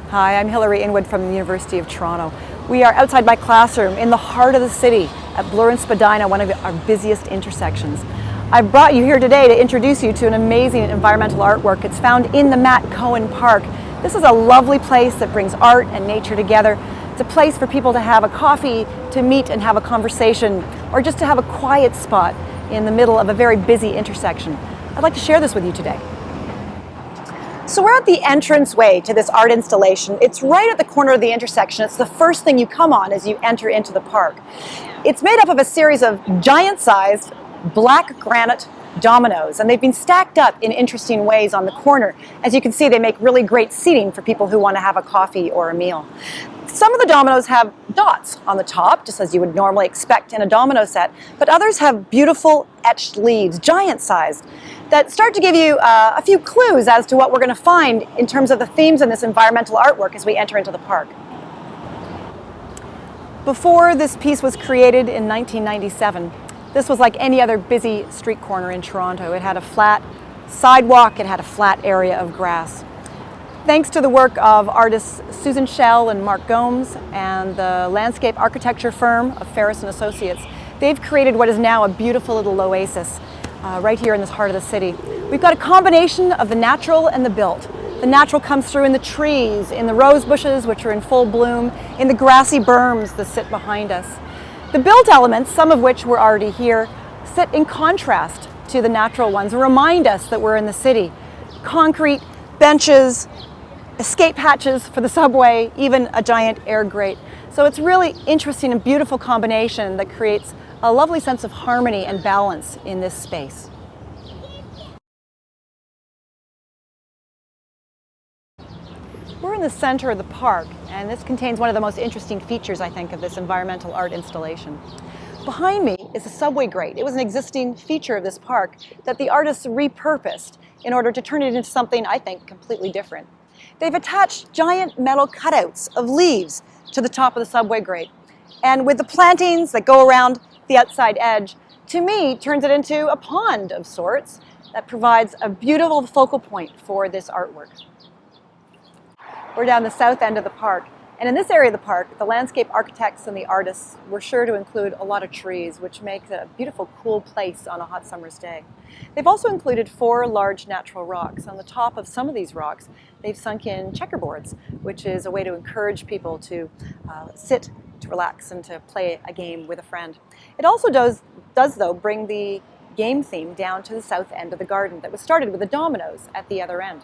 Hi, I'm Hilary Inwood from the University of Toronto. We are outside my classroom in the heart of the city at Bloor and Spadina, one of our busiest intersections. I've brought you here today to introduce you to an amazing environmental artwork. It's found in the Matt Cohen Park. This is a lovely place that brings art and nature together. It's a place for people to have a coffee, to meet and have a conversation, or just to have a quiet spot in the middle of a very busy intersection. I'd like to share this with you today. So we're at the entranceway to this art installation. It's right at the corner of the intersection. It's the first thing you come on as you enter into the park. It's made up of a series of giant-sized black granite dominoes, and they've been stacked up in interesting ways on the corner. As you can see, they make really great seating for people who want to have a coffee or a meal. Some of the dominoes have dots on the top, just as you would normally expect in a domino set, but others have beautiful etched leaves, giant-sized, that start to give you a few clues as to what we're going to find in terms of the themes in this environmental artwork as we enter into the park. Before this piece was created in 1997, this was like any other busy street corner in Toronto. It had a flat sidewalk, it had a flat area of grass. Thanks to the work of artists Susan Schell and Mark Gomes and the landscape architecture firm of Ferris & Associates, they've created what is now a beautiful little oasis right here in this heart of the city. We've got a combination of the natural and the built. The natural comes through in the trees, in the rose bushes, which are in full bloom, in the grassy berms that sit behind us. The built elements, some of which were already here, sit in contrast to the natural ones and remind us that we're in the city. Concrete, benches, escape hatches for the subway, even a giant air grate. So it's really interesting and beautiful combination that creates a lovely sense of harmony and balance in this space. We're in the center of the park, and this contains one of the most interesting features, I think, of this environmental art installation. Behind me is a subway grate. It was an existing feature of this park that the artists repurposed in order to turn it into something, I think, completely different. They've attached giant metal cutouts of leaves to the top of the subway grate. And with the plantings that go around the outside edge, to me, turns it into a pond of sorts that provides a beautiful focal point for this artwork. We're down the south end of the park, and in this area of the park, the landscape architects and the artists were sure to include a lot of trees, which makes it a beautiful, cool place on a hot summer's day. They've also included 4 large natural rocks. On the top of some of these rocks, they've sunk in checkerboards, which is a way to encourage people to sit, to relax, and to play a game with a friend. It also does though, bring the game theme down to the south end of the garden that was started with the dominoes at the other end.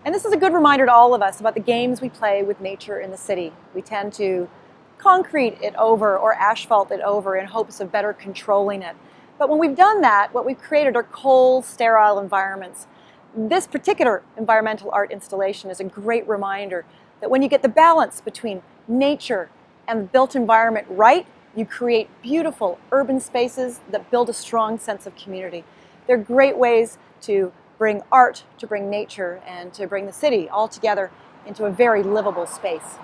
And this is a good reminder to all of us about the games we play with nature in the city. We tend to concrete it over or asphalt it over in hopes of better controlling it. But when we've done that, what we've created are cold, sterile environments. This particular environmental art installation is a great reminder that when you get the balance between nature and the built environment right, you create beautiful urban spaces that build a strong sense of community. They're great ways to bring art, to bring nature, and to bring the city all together into a very livable space.